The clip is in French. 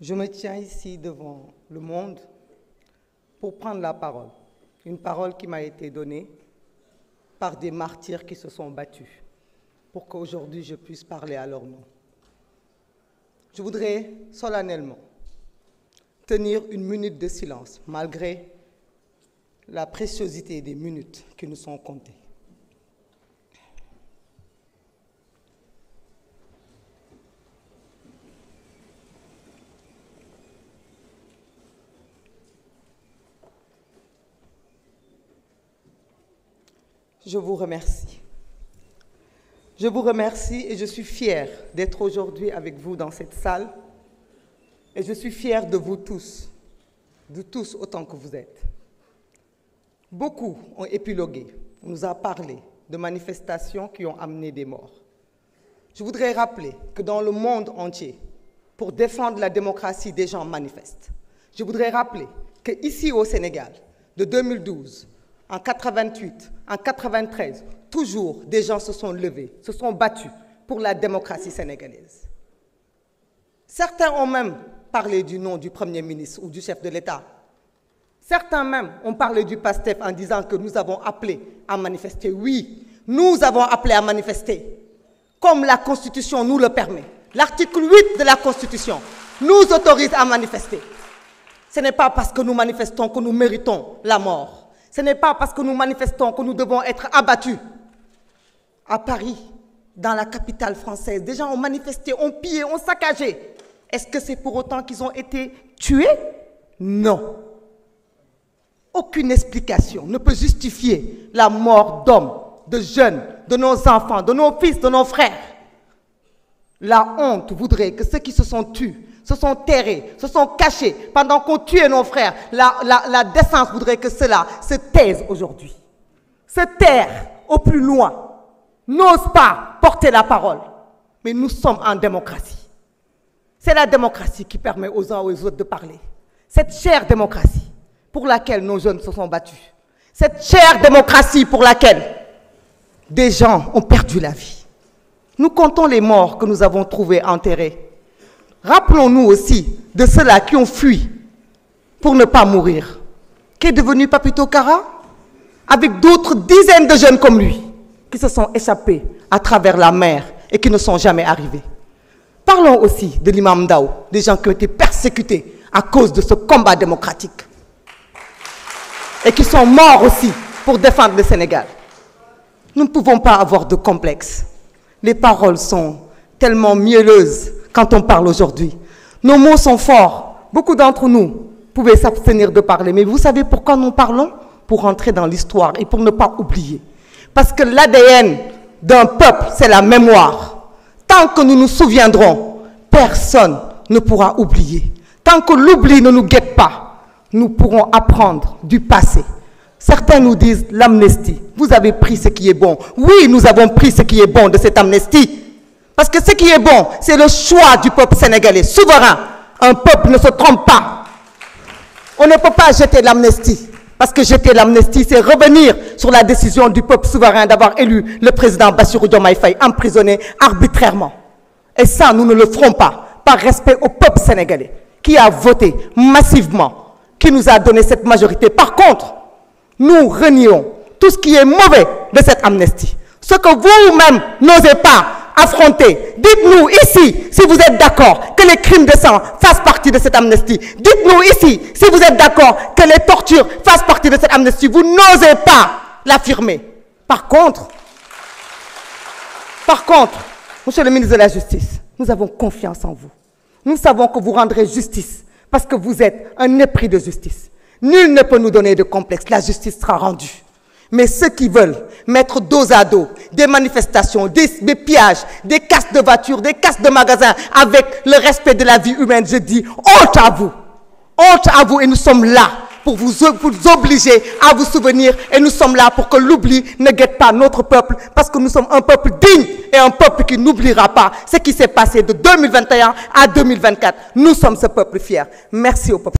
Je me tiens ici devant le monde pour prendre la parole. Une parole qui m'a été donnée par des martyrs qui se sont battus pour qu'aujourd'hui je puisse parler à leur nom. Je voudrais solennellement tenir une minute de silence, malgré la préciosité des minutes qui nous sont comptées. Je vous remercie. Je vous remercie et je suis fière d'être aujourd'hui avec vous dans cette salle. Et je suis fière de vous tous, autant que vous êtes. Beaucoup ont épilogué, on nous a parlé de manifestations qui ont amené des morts. Je voudrais rappeler que dans le monde entier, pour défendre la démocratie, des gens manifestent. Je voudrais rappeler qu'ici au Sénégal, de 2012, en 88, en 93, toujours des gens se sont levés, se sont battus pour la démocratie sénégalaise. Certains ont même parlé du nom du Premier ministre ou du chef de l'État. Certains même ont parlé du PASTEF en disant que nous avons appelé à manifester. Oui, nous avons appelé à manifester, comme la Constitution nous le permet. L'article 8 de la Constitution nous autorise à manifester. Ce n'est pas parce que nous manifestons que nous méritons la mort. Ce n'est pas parce que nous manifestons que nous devons être abattus. À Paris, dans la capitale française, des gens ont manifesté, ont pillé, ont saccagé. Est-ce que c'est pour autant qu'ils ont été tués? Non. Aucune explication ne peut justifier la mort d'hommes, de jeunes, de nos enfants, de nos fils, de nos frères. La honte voudrait que ceux qui se sont tués, se sont terrés, se sont cachés pendant qu'on tuait nos frères. La décence voudrait que cela se taise aujourd'hui. Se taire au plus loin. N'ose pas porter la parole. Mais nous sommes en démocratie. C'est la démocratie qui permet aux uns et aux autres de parler. Cette chère démocratie pour laquelle nos jeunes se sont battus. Cette chère démocratie pour laquelle des gens ont perdu la vie. Nous comptons les morts que nous avons trouvés enterrés. Rappelons-nous aussi de ceux-là qui ont fui pour ne pas mourir. Qu'est devenu Papito Kara? Avec d'autres dizaines de jeunes comme lui qui se sont échappés à travers la mer et qui ne sont jamais arrivés. Parlons aussi de l'imam Ndao, des gens qui ont été persécutés à cause de ce combat démocratique et qui sont morts aussi pour défendre le Sénégal. Nous ne pouvons pas avoir de complexe. Les paroles sont tellement mielleuses quand on parle aujourd'hui. Nos mots sont forts. Beaucoup d'entre nous pouvaient s'abstenir de parler. Mais vous savez pourquoi nous parlons? Pour entrer dans l'histoire et pour ne pas oublier. Parce que l'ADN d'un peuple, c'est la mémoire. Tant que nous nous souviendrons, personne ne pourra oublier. Tant que l'oubli ne nous guette pas, nous pourrons apprendre du passé. Certains nous disent l'amnistie. Vous avez pris ce qui est bon. Oui, nous avons pris ce qui est bon de cette amnistie. Parce que ce qui est bon, c'est le choix du peuple sénégalais, souverain. Un peuple ne se trompe pas. On ne peut pas jeter l'amnistie. Parce que jeter l'amnistie, c'est revenir sur la décision du peuple souverain d'avoir élu le président Bassirou Diomaye Faye, emprisonné arbitrairement. Et ça, nous ne le ferons pas, par respect au peuple sénégalais, qui a voté massivement, qui nous a donné cette majorité. Par contre, nous renions tout ce qui est mauvais de cette amnistie. Ce que vous-même n'osez pas affronter. Dites-nous ici si vous êtes d'accord que les crimes de sang fassent partie de cette amnistie. Dites-nous ici si vous êtes d'accord que les tortures fassent partie de cette amnistie. Vous n'osez pas l'affirmer. Par contre, monsieur le ministre de la Justice, nous avons confiance en vous. Nous savons que vous rendrez justice parce que vous êtes un épris de justice. Nul ne peut nous donner de complexe. La justice sera rendue. Mais ceux qui veulent mettre dos à dos des manifestations, des pillages, des casses de voitures, des casses de magasins avec le respect de la vie humaine, je dis honte à vous. Honte à vous et nous sommes là pour vous obliger à vous souvenir et nous sommes là pour que l'oubli ne guette pas notre peuple parce que nous sommes un peuple digne et un peuple qui n'oubliera pas ce qui s'est passé de 2021 à 2024. Nous sommes ce peuple fier. Merci au peuple.